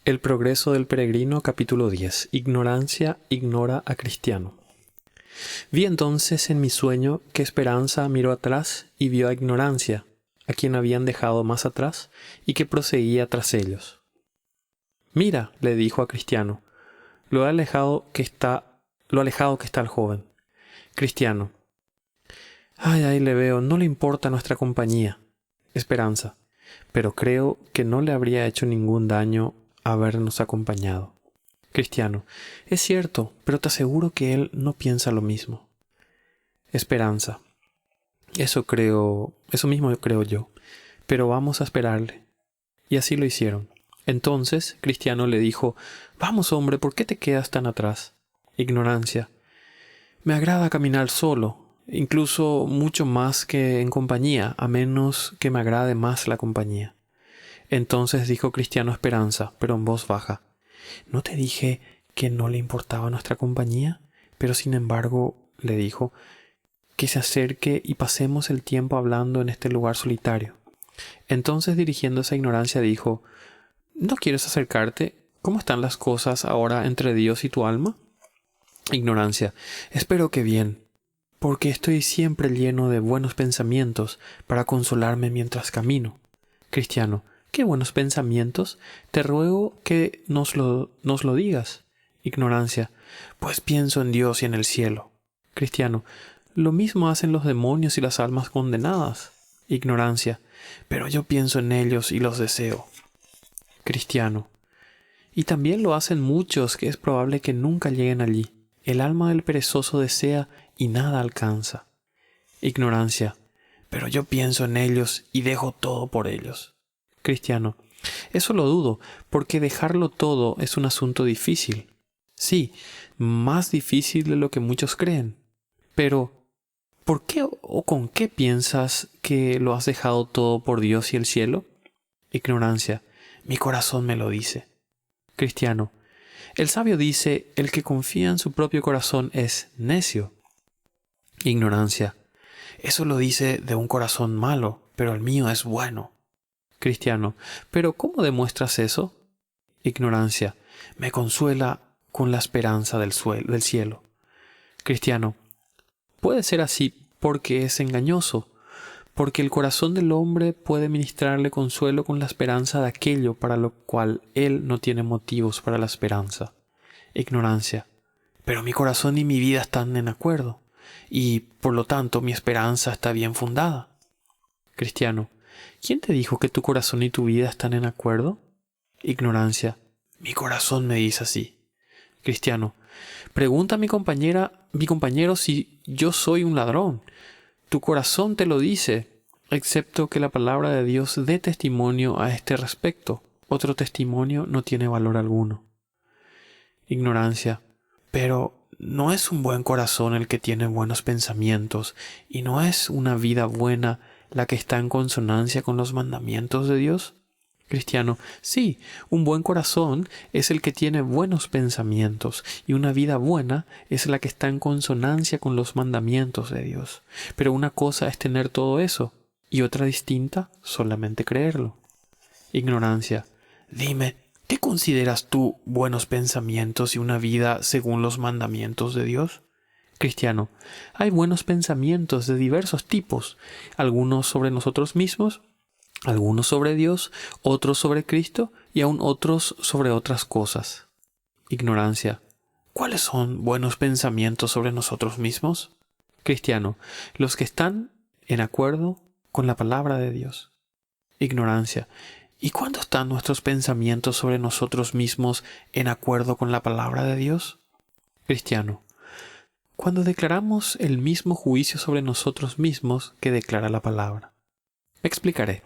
El progreso del peregrino, capítulo 10. Ignorancia ignora a cristiano. Vi entonces en mi sueño que Esperanza miró atrás y vio a Ignorancia, a quien habían dejado más atrás y que proseguía tras ellos. «Mira», le dijo a Cristiano, lo alejado que está el joven. Cristiano: «Ay, le veo, no le importa nuestra compañía». Esperanza: «Pero creo que no le habría hecho ningún daño habernos acompañado». Cristiano: «Es cierto, pero te aseguro que él no piensa lo mismo». Esperanza: Eso mismo creo yo, pero vamos a esperarle». Y así lo hicieron. Entonces Cristiano le dijo: «Vamos, hombre, ¿por qué te quedas tan atrás?» Ignorancia: «Me agrada caminar solo, incluso mucho más que en compañía, a menos que me agrade más la compañía». Entonces dijo Cristiano a Esperanza, pero en voz baja: «¿No te dije que no le importaba nuestra compañía?» Pero sin embargo, le dijo, «que se acerque y pasemos el tiempo hablando en este lugar solitario». Entonces, dirigiéndose a Ignorancia, dijo: «¿No quieres acercarte? ¿Cómo están las cosas ahora entre Dios y tu alma?» Ignorancia: «Espero que bien, porque estoy siempre lleno de buenos pensamientos para consolarme mientras camino». Cristiano: «¿Qué buenos pensamientos? Te ruego que nos lo digas». Ignorancia: «Pues pienso en Dios y en el cielo». Cristiano: «Lo mismo hacen los demonios y las almas condenadas». Ignorancia: «Pero yo pienso en ellos y los deseo». Cristiano: «Y también lo hacen muchos que es probable que nunca lleguen allí. El alma del perezoso desea y nada alcanza». Ignorancia: «Pero yo pienso en ellos y dejo todo por ellos». Cristiano: «Eso lo dudo, porque dejarlo todo es un asunto difícil». Sí, más difícil de lo que muchos creen. Pero, ¿por qué o con qué piensas que lo has dejado todo por Dios y el cielo? Ignorancia: «Mi corazón me lo dice». Cristiano: «El sabio dice, el que confía en su propio corazón es necio». Ignorancia: «Eso lo dice de un corazón malo, pero el mío es bueno». Cristiano: «¿Pero cómo demuestras eso?» Ignorancia: «Me consuela con la esperanza del cielo». Cristiano: «Puede ser así porque es engañoso, porque el corazón del hombre puede ministrarle consuelo con la esperanza de aquello para lo cual él no tiene motivos para la esperanza». Ignorancia: «Pero mi corazón y mi vida están en acuerdo, y por lo tanto mi esperanza está bien fundada». Cristiano: «¿Quién te dijo que tu corazón y tu vida están en acuerdo?» Ignorancia: «Mi corazón me dice así». Cristiano: «Pregunta a mi compañero si yo soy un ladrón. Tu corazón te lo dice, excepto que la palabra de Dios dé testimonio a este respecto. Otro testimonio no tiene valor alguno». Ignorancia: «Pero ¿no es un buen corazón el que tiene buenos pensamientos, y no es una vida buena la que está en consonancia con los mandamientos de Dios?» Cristiano: «Sí, un buen corazón es el que tiene buenos pensamientos, y una vida buena es la que está en consonancia con los mandamientos de Dios. Pero una cosa es tener todo eso, y otra distinta, solamente creerlo». Ignorancia: «Dime, ¿qué consideras tú buenos pensamientos y una vida según los mandamientos de Dios?» Cristiano: «Hay buenos pensamientos de diversos tipos, algunos sobre nosotros mismos, algunos sobre Dios, otros sobre Cristo y aún otros sobre otras cosas». Ignorancia: «¿Cuáles son buenos pensamientos sobre nosotros mismos?» Cristiano: «Los que están en acuerdo con la palabra de Dios». Ignorancia: «¿Y cuándo están nuestros pensamientos sobre nosotros mismos en acuerdo con la palabra de Dios?» Cristiano: «Cuando declaramos el mismo juicio sobre nosotros mismos que declara la palabra». Explicaré.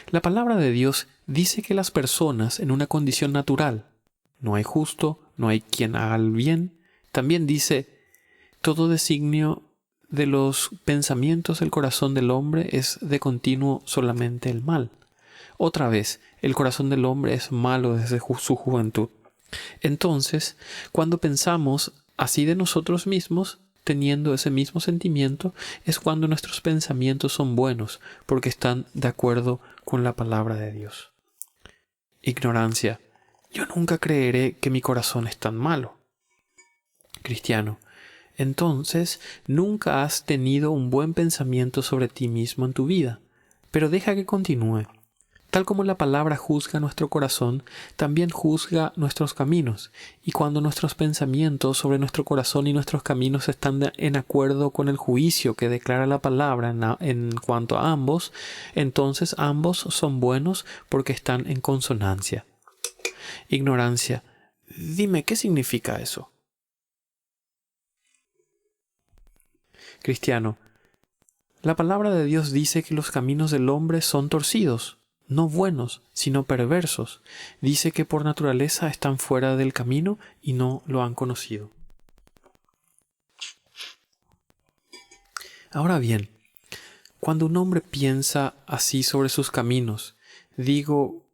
La palabra de Dios dice que las personas en una condición natural, no hay justo, no hay quien haga el bien. También dice, todo designio de los pensamientos del corazón del hombre es de continuo solamente el mal. Otra vez, el corazón del hombre es malo desde su juventud. Entonces, cuando pensamos así de nosotros mismos, teniendo ese mismo sentimiento, es cuando nuestros pensamientos son buenos, porque están de acuerdo con la palabra de Dios. Ignorancia: yo nunca creeré que mi corazón es tan malo. Cristiano: entonces nunca has tenido un buen pensamiento sobre ti mismo en tu vida. Pero deja que continúe. Tal como la palabra juzga nuestro corazón, también juzga nuestros caminos. Y cuando nuestros pensamientos sobre nuestro corazón y nuestros caminos están en acuerdo con el juicio que declara la palabra en cuanto a ambos, entonces ambos son buenos porque están en consonancia. Ignorancia: dime, ¿qué significa eso? Cristiano: la palabra de Dios dice que los caminos del hombre son torcidos, no buenos, sino perversos. Dice que por naturaleza están fuera del camino y no lo han conocido. Ahora bien, cuando un hombre piensa así sobre sus caminos, digo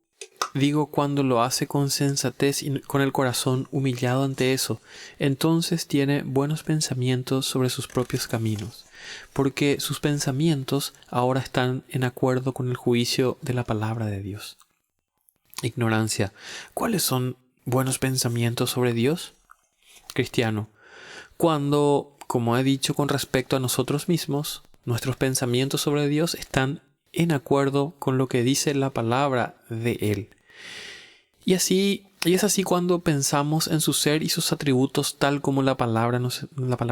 cuando lo hace con sensatez y con el corazón humillado ante eso, entonces tiene buenos pensamientos sobre sus propios caminos, porque sus pensamientos ahora están en acuerdo con el juicio de la palabra de Dios. Ignorancia: ¿cuáles son buenos pensamientos sobre Dios? Cristiano: cuando, como he dicho con respecto a nosotros mismos, nuestros pensamientos sobre Dios están en acuerdo con lo que dice la palabra de Él. Y es así cuando pensamos en su ser y sus atributos tal como la palabra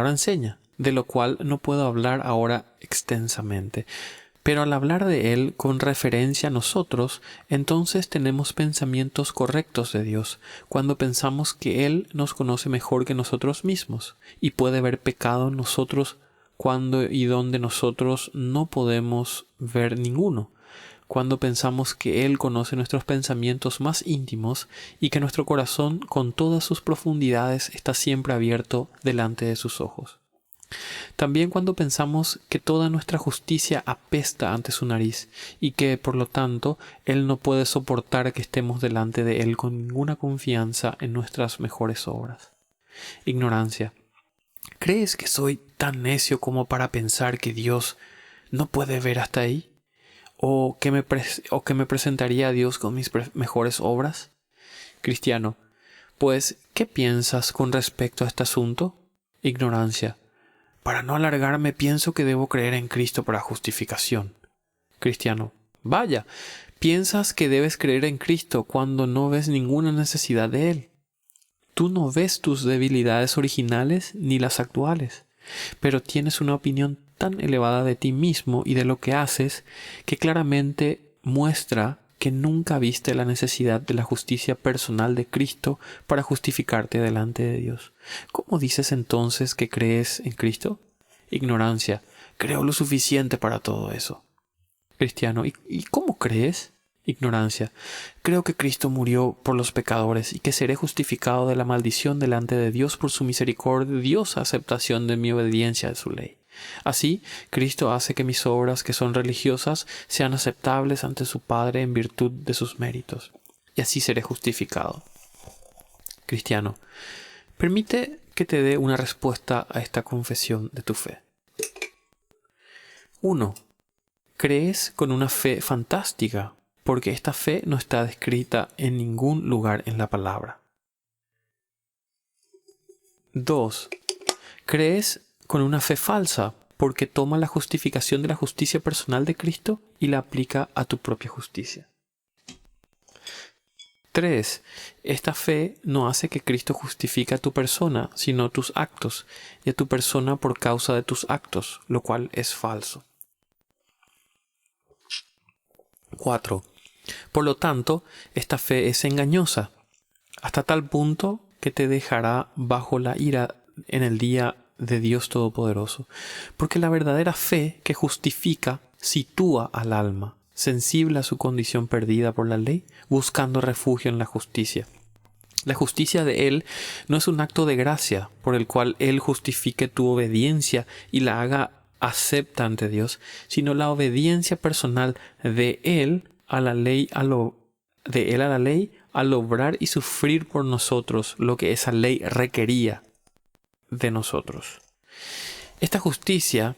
enseña, de lo cual no puedo hablar ahora extensamente. Pero al hablar de Él con referencia a nosotros, entonces tenemos pensamientos correctos de Dios, cuando pensamos que Él nos conoce mejor que nosotros mismos y puede ver pecado en nosotros cuando y donde nosotros no podemos ver ninguno. Cuando pensamos que Él conoce nuestros pensamientos más íntimos y que nuestro corazón con todas sus profundidades está siempre abierto delante de sus ojos. También cuando pensamos que toda nuestra justicia apesta ante su nariz y que, por lo tanto, Él no puede soportar que estemos delante de Él con ninguna confianza en nuestras mejores obras. Ignorancia: ¿crees que soy tan necio como para pensar que Dios no puede ver hasta ahí? ¿O que me presentaría a Dios con mis mejores obras? Cristiano: pues, ¿qué piensas con respecto a este asunto? Ignorancia: para no alargarme, pienso que debo creer en Cristo para justificación. Cristiano: vaya, piensas que debes creer en Cristo cuando no ves ninguna necesidad de Él. Tú no ves tus debilidades originales ni las actuales, pero tienes una opinión tan elevada de ti mismo y de lo que haces que claramente muestra que nunca viste la necesidad de la justicia personal de Cristo para justificarte delante de Dios. ¿Cómo dices entonces que crees en Cristo? Ignorancia: creo lo suficiente para todo eso. Cristiano: ¿Y cómo crees? Ignorancia: creo que Cristo murió por los pecadores y que seré justificado de la maldición delante de Dios por su misericordiosa aceptación de mi obediencia a su ley. Así, Cristo hace que mis obras, que son religiosas, sean aceptables ante su Padre en virtud de sus méritos, y así seré justificado. Cristiano: permite que te dé una respuesta a esta confesión de tu fe. 1. Crees con una fe fantástica, porque esta fe no está descrita en ningún lugar en la palabra. 2. Crees con una fe falsa, porque toma la justificación de la justicia personal de Cristo y la aplica a tu propia justicia. 3. Esta fe no hace que Cristo justifique a tu persona, sino tus actos, y a tu persona por causa de tus actos, lo cual es falso. 4. Por lo tanto, esta fe es engañosa, hasta tal punto que te dejará bajo la ira en el día de Dios Todopoderoso, porque la verdadera fe que justifica sitúa al alma, sensible a su condición perdida por la ley, buscando refugio en la justicia. La justicia de Él no es un acto de gracia por el cual Él justifique tu obediencia y la haga acepta ante Dios, sino la obediencia personal de Él a la ley al obrar y sufrir por nosotros lo que esa ley requería de nosotros. Esta justicia,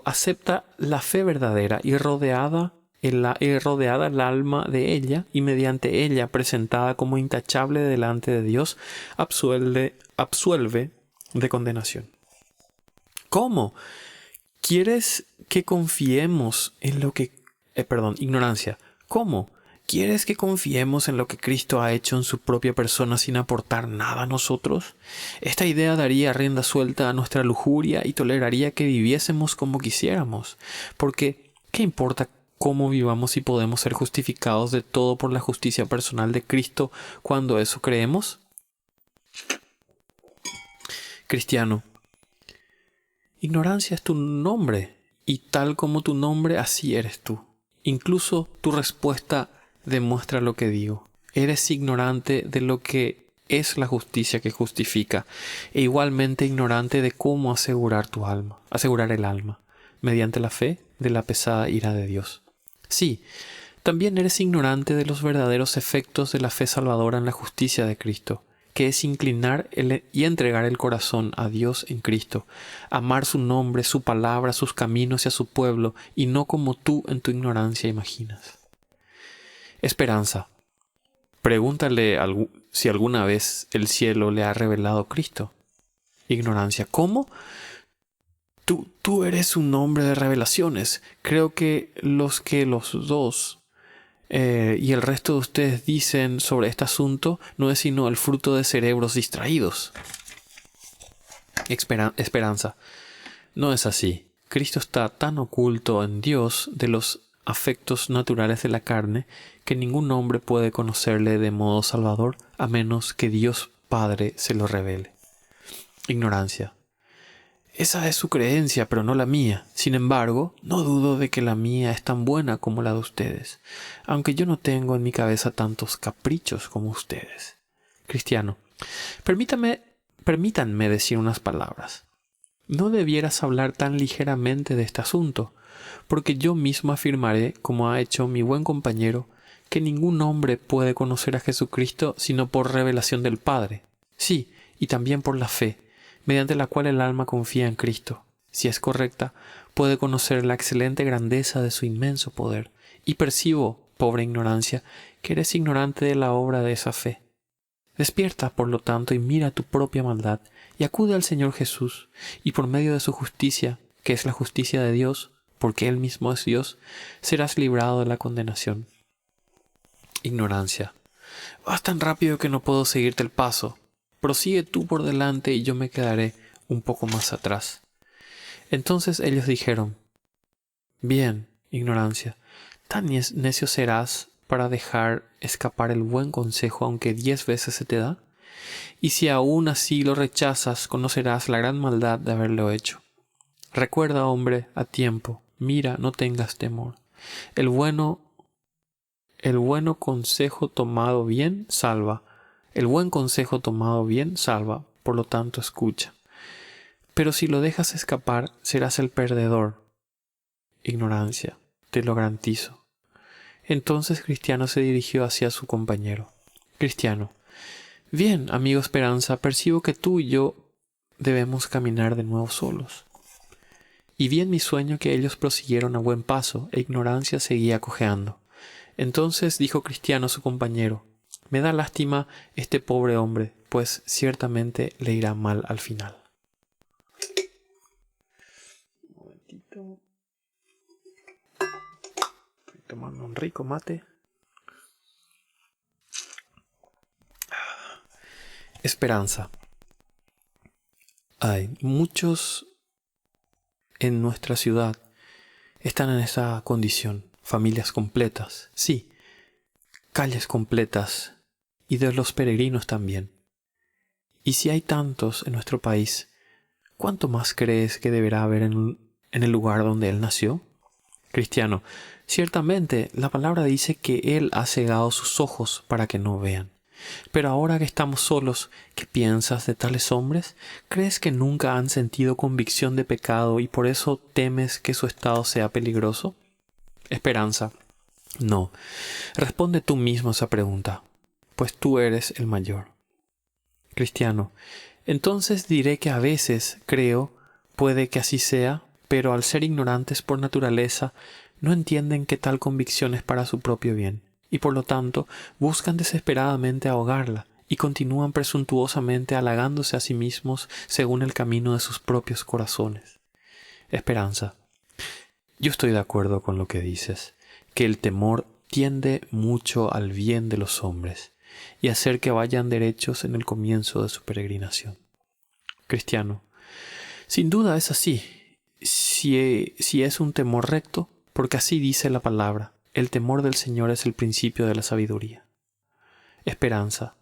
acepta la fe verdadera y rodeada rodeada el alma de ella y mediante ella presentada como intachable delante de Dios, absuelve de condenación. ¿Cómo? ¿Quieres que confiemos en lo que... ignorancia. ¿Cómo? ¿Quieres que confiemos en lo que Cristo ha hecho en su propia persona sin aportar nada a nosotros? Esta idea daría rienda suelta a nuestra lujuria y toleraría que viviésemos como quisiéramos. Porque, ¿qué importa cómo vivamos si podemos ser justificados de todo por la justicia personal de Cristo cuando eso creemos? Cristiano, ignorancia es tu nombre, y tal como tu nombre, así eres tú. Incluso tu respuesta demuestra lo que digo. Eres ignorante de lo que es la justicia que justifica, e igualmente ignorante de cómo asegurar el alma, mediante la fe de la pesada ira de Dios. Sí, también eres ignorante de los verdaderos efectos de la fe salvadora en la justicia de Cristo, que es inclinar y entregar el corazón a Dios en Cristo, amar su nombre, su palabra, sus caminos y a su pueblo, y no como tú en tu ignorancia imaginas. Esperanza. Pregúntale si alguna vez el cielo le ha revelado Cristo. Ignorancia. ¿Cómo? Tú eres un hombre de revelaciones. Creo que los dos y el resto de ustedes dicen sobre este asunto no es sino el fruto de cerebros distraídos. Esperanza. No es así. Cristo está tan oculto en Dios de los afectos naturales de la carne que ningún hombre puede conocerle de modo salvador a menos que Dios Padre se lo revele. Ignorancia. Esa es su creencia, pero no la mía. Sin embargo, no dudo de que la mía es tan buena como la de ustedes, aunque yo no tengo en mi cabeza tantos caprichos como ustedes. Cristiano, permítanme decir unas palabras. No debieras hablar tan ligeramente de este asunto, porque yo mismo afirmaré, como ha hecho mi buen compañero, que ningún hombre puede conocer a Jesucristo sino por revelación del Padre. Sí, y también por la fe, mediante la cual el alma confía en Cristo. Si es correcta, puede conocer la excelente grandeza de su inmenso poder. Y percibo, pobre ignorancia, que eres ignorante de la obra de esa fe. Despierta, por lo tanto, y mira tu propia maldad, y acude al Señor Jesús, y por medio de su justicia, que es la justicia de Dios, porque Él mismo es Dios, serás librado de la condenación. Ignorancia. Vas tan rápido que no puedo seguirte el paso. Prosigue tú por delante y yo me quedaré un poco más atrás. Entonces ellos dijeron: Bien, ignorancia, tan necio serás para dejar escapar el buen consejo aunque 10 veces se te da. Y si aún así lo rechazas, conocerás la gran maldad de haberlo hecho. Recuerda, hombre, a tiempo, mira, no tengas temor. El bueno consejo tomado bien salva. El buen consejo tomado bien salva, por lo tanto escucha. Pero si lo dejas escapar, serás el perdedor. Ignorancia, te lo garantizo. Entonces Cristiano se dirigió hacia su compañero. Cristiano: Bien, amigo Esperanza, percibo que tú y yo debemos caminar de nuevo solos. Y vi en mi sueño que ellos prosiguieron a buen paso, e Ignorancia seguía cojeando. Entonces dijo Cristiano a su compañero: Me da lástima este pobre hombre, pues ciertamente le irá mal al final. Un momentito. Estoy tomando un rico mate. Esperanza. Hay muchos en nuestra ciudad están en esa condición. Familias completas, sí, calles completas, y de los peregrinos también. Y si hay tantos en nuestro país, ¿cuánto más crees que deberá haber en el lugar donde él nació? Cristiano: Ciertamente la palabra dice que él ha cegado sus ojos para que no vean. Pero ahora que estamos solos, ¿qué piensas de tales hombres? ¿Crees que nunca han sentido convicción de pecado y por eso temes que su estado sea peligroso? Esperanza: No. Responde tú mismo esa pregunta, pues tú eres el mayor. Cristiano: Entonces diré que a veces creo, puede que así sea, pero al ser ignorantes por naturaleza, no entienden que tal convicción es para su propio bien, y por lo tanto buscan desesperadamente ahogarla, y continúan presuntuosamente halagándose a sí mismos según el camino de sus propios corazones. Esperanza. Yo estoy de acuerdo con lo que dices, que el temor tiende mucho al bien de los hombres y a hacer que vayan derechos en el comienzo de su peregrinación. Cristiano. Sin duda es así, si es un temor recto, porque así dice la palabra, el temor del Señor es el principio de la sabiduría. Esperanza.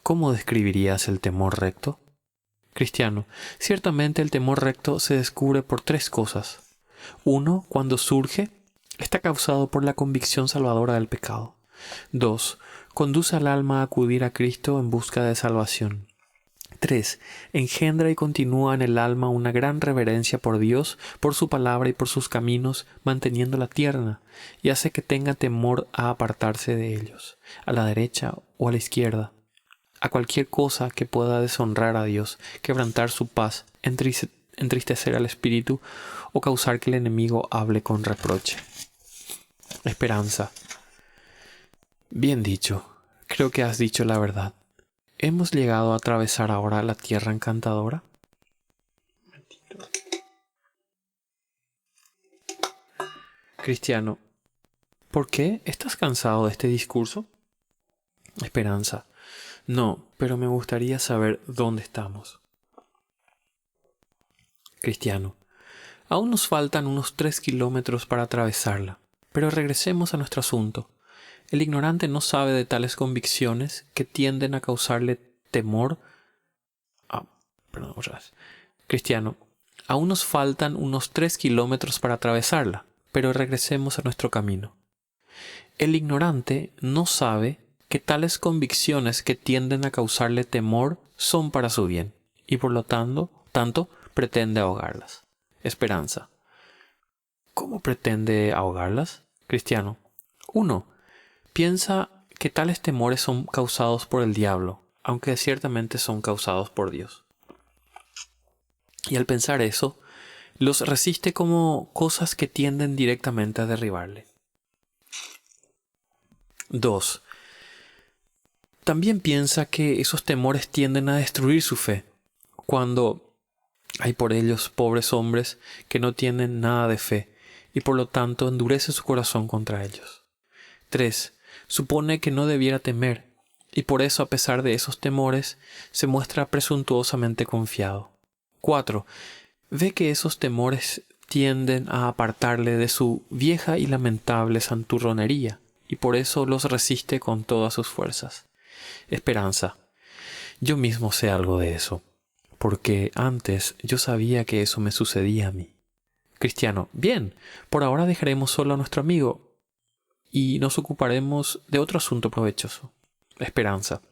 ¿Cómo describirías el temor recto? Cristiano. Ciertamente el temor recto se descubre por tres cosas. Uno, cuando surge, está causado por la convicción salvadora del pecado. 2. Conduce al alma a acudir a Cristo en busca de salvación. 3. Engendra y continúa en el alma una gran reverencia por Dios, por su palabra y por sus caminos, manteniéndola tierna, y hace que tenga temor a apartarse de ellos, a la derecha o a la izquierda, a cualquier cosa que pueda deshonrar a Dios, quebrantar su paz, entristecer al espíritu o causar que el enemigo hable con reproche. Esperanza. Bien dicho, creo que has dicho la verdad. ¿Hemos llegado a atravesar ahora la tierra encantadora? Cristiano. ¿Por qué? ¿Estás cansado de este discurso? Esperanza. No, pero me gustaría saber dónde estamos. Cristiano. Aún nos faltan unos 3 kilómetros para atravesarla, pero regresemos a nuestro asunto. El ignorante no sabe de tales convicciones que tienden a causarle temor. Cristiano. Aún nos faltan unos 3 kilómetros para atravesarla, pero regresemos a nuestro camino. El ignorante no sabe que tales convicciones que tienden a causarle temor son para su bien, y por lo tanto pretende ahogarlas. Esperanza. ¿Cómo pretende ahogarlas? Cristiano. 1. Piensa que tales temores son causados por el diablo, aunque ciertamente son causados por Dios. Y al pensar eso, los resiste como cosas que tienden directamente a derribarle. 2. También piensa que esos temores tienden a destruir su fe, cuando hay por ellos pobres hombres que no tienen nada de fe, y por lo tanto endurece su corazón contra ellos. 3. Supone que no debiera temer, y por eso a pesar de esos temores, se muestra presuntuosamente confiado. 4. Ve que esos temores tienden a apartarle de su vieja y lamentable santurronería, y por eso los resiste con todas sus fuerzas. Esperanza. Yo mismo sé algo de eso, porque antes yo sabía que eso me sucedía a mí. Cristiano. Bien, por ahora dejaremos solo a nuestro amigo y nos ocuparemos de otro asunto provechoso. Esperanza.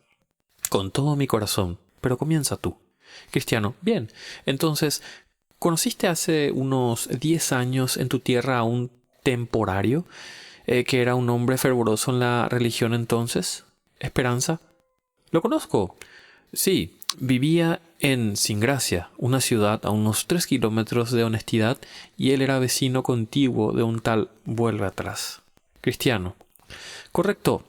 Con todo mi corazón, pero comienza tú. Cristiano. Bien, entonces, ¿conociste hace unos 10 años en tu tierra a un temporario que era un hombre fervoroso en la religión entonces? Esperanza. Lo conozco. Sí, vivía en Singracia, una ciudad a unos 3 kilómetros de Honestidad, y él era vecino contiguo de un tal Vuelve Atrás. Cristiano. Correcto.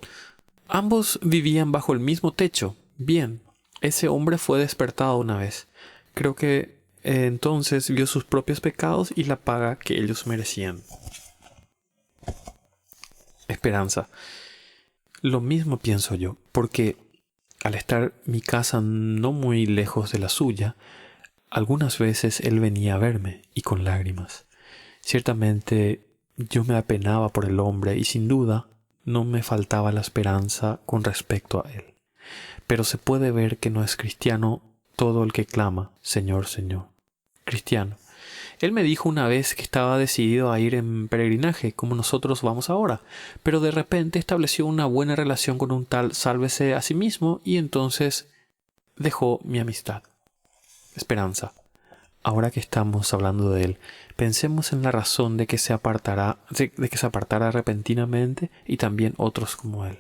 Ambos vivían bajo el mismo techo. Bien, ese hombre fue despertado una vez. Creo que entonces vio sus propios pecados y la paga que ellos merecían. Esperanza. Lo mismo pienso yo, porque al estar mi casa no muy lejos de la suya, algunas veces él venía a verme y con lágrimas. Ciertamente yo me apenaba por el hombre y sin duda no me faltaba la esperanza con respecto a él. Pero se puede ver que no es cristiano todo el que clama, Señor, Señor. Cristiano. Él me dijo una vez que estaba decidido a ir en peregrinaje, como nosotros vamos ahora, pero de repente estableció una buena relación con un tal Sálvese a sí mismo y entonces dejó mi amistad. Esperanza. Ahora que estamos hablando de él, pensemos en la razón de que se apartara repentinamente y también otros como él.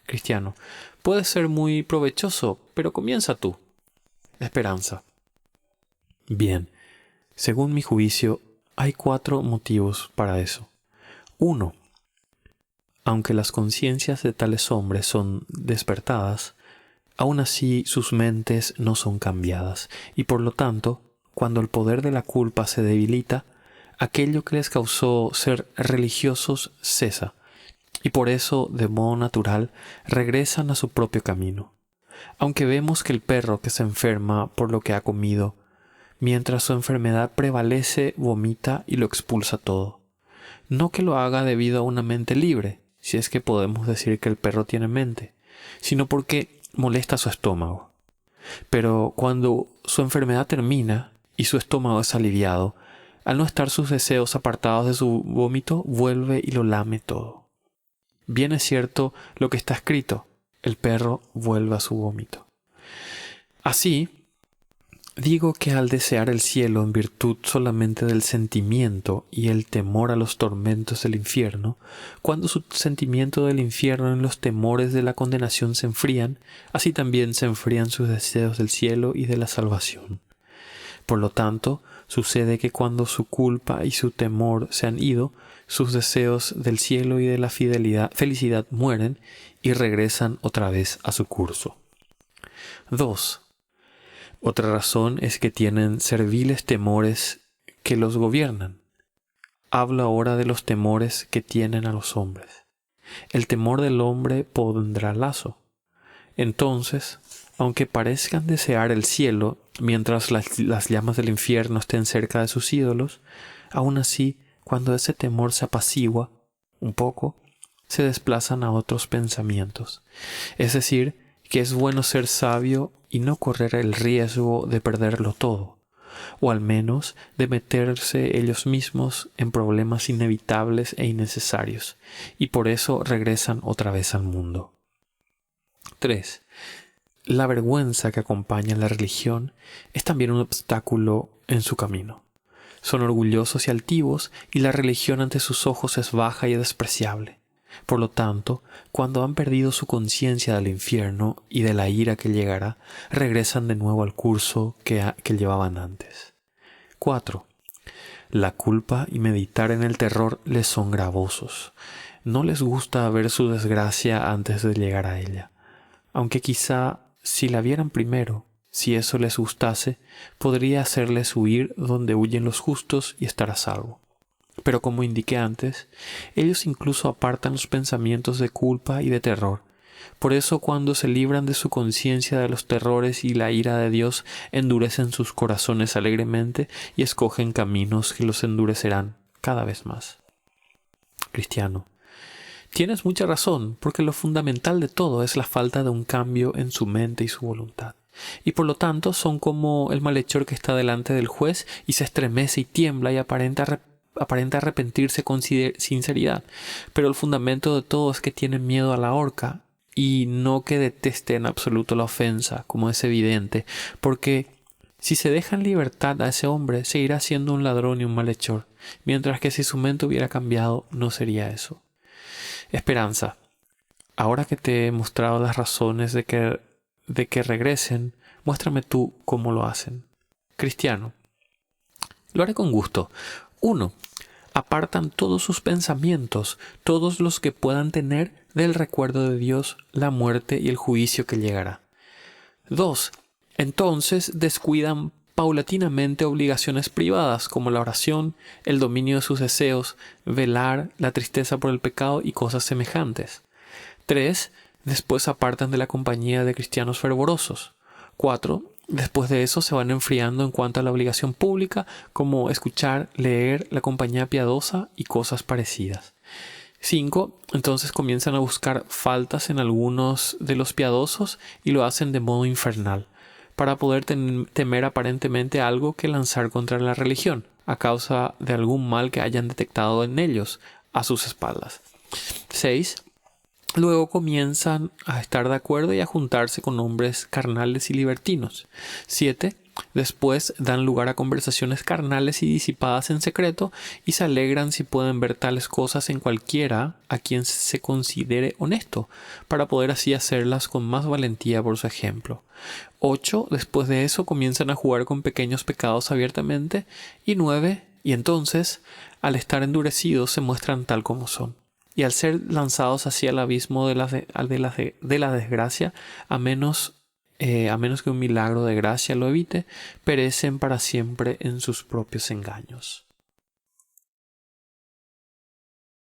Cristiano. Puede ser muy provechoso, pero comienza tú. Esperanza. Bien. Según mi juicio, hay 4 motivos para eso. 1. Aunque las conciencias de tales hombres son despertadas, aún así sus mentes no son cambiadas, y por lo tanto, cuando el poder de la culpa se debilita, aquello que les causó ser religiosos cesa, y por eso, de modo natural, regresan a su propio camino. Aunque vemos que el perro que se enferma por lo que ha comido, mientras su enfermedad prevalece, vomita y lo expulsa todo. No que lo haga debido a una mente libre, si es que podemos decir que el perro tiene mente, sino porque molesta su estómago. Pero cuando su enfermedad termina y su estómago es aliviado, al no estar sus deseos apartados de su vómito, vuelve y lo lame todo. Bien es cierto lo que está escrito, el perro vuelve a su vómito. Así, digo que al desear el cielo en virtud solamente del sentimiento y el temor a los tormentos del infierno, cuando su sentimiento del infierno y los temores de la condenación se enfrían, así también se enfrían sus deseos del cielo y de la salvación. Por lo tanto, sucede que cuando su culpa y su temor se han ido, sus deseos del cielo y de la felicidad mueren y regresan otra vez a su curso. 2. Otra razón es que tienen serviles temores que los gobiernan. Hablo ahora de los temores que tienen a los hombres. El temor del hombre pondrá lazo. Entonces, aunque parezcan desear el cielo mientras las llamas del infierno estén cerca de sus ídolos, aún así, cuando ese temor se apacigua un poco, se desplazan a otros pensamientos. Es decir, que es bueno ser sabio y no correr el riesgo de perderlo todo, o al menos de meterse ellos mismos en problemas inevitables e innecesarios, y por eso regresan otra vez al mundo. 3. La vergüenza que acompaña a la religión es también un obstáculo en su camino. Son orgullosos y altivos, y la religión ante sus ojos es baja y despreciable. Por lo tanto, cuando han perdido su conciencia del infierno y de la ira que llegará, regresan de nuevo al curso que llevaban antes. 4. La culpa y meditar en el terror les son gravosos. No les gusta ver su desgracia antes de llegar a ella. Aunque quizá, si la vieran primero, si eso les gustase, podría hacerles huir donde huyen los justos y estar a salvo. Pero como indiqué antes, ellos incluso apartan los pensamientos de culpa y de terror. Por eso cuando se libran de su conciencia de los terrores y la ira de Dios, endurecen sus corazones alegremente y escogen caminos que los endurecerán cada vez más. Cristiano, tienes mucha razón, porque lo fundamental de todo es la falta de un cambio en su mente y su voluntad. Y por lo tanto son como el malhechor que está delante del juez y se estremece y tiembla y aparenta arrepentirse con sinceridad, pero el fundamento de todo es que tienen miedo a la horca y no que deteste en absoluto la ofensa, como es evidente, porque si se deja en libertad a ese hombre, seguirá siendo un ladrón y un malhechor, mientras que si su mente hubiera cambiado, no sería eso. Esperanza, ahora que te he mostrado las razones de que regresen, muéstrame tú cómo lo hacen. Cristiano, lo haré con gusto. 1. Apartan todos sus pensamientos, todos los que puedan tener, del recuerdo de Dios, la muerte y el juicio que llegará. 2. Entonces descuidan paulatinamente obligaciones privadas como la oración, el dominio de sus deseos, velar, la tristeza por el pecado y cosas semejantes. 3. Después apartan de la compañía de cristianos fervorosos. 4. Después de eso se van enfriando en cuanto a la obligación pública, como escuchar, leer, la compañía piadosa y cosas parecidas. 5. Entonces comienzan a buscar faltas en algunos de los piadosos y lo hacen de modo infernal, para poder temer aparentemente algo que lanzar contra la religión, a causa de algún mal que hayan detectado en ellos, a sus espaldas. 6. Luego comienzan a estar de acuerdo y a juntarse con hombres carnales y libertinos. 7. Después dan lugar a conversaciones carnales y disipadas en secreto y se alegran si pueden ver tales cosas en cualquiera a quien se considere honesto, para poder así hacerlas con más valentía por su ejemplo. 8. Después de eso comienzan a jugar con pequeños pecados abiertamente. Y 9. Y entonces, al estar endurecidos, se muestran tal como son. Y al ser lanzados hacia el abismo de la desgracia, a menos que un milagro de gracia lo evite, perecen para siempre en sus propios engaños.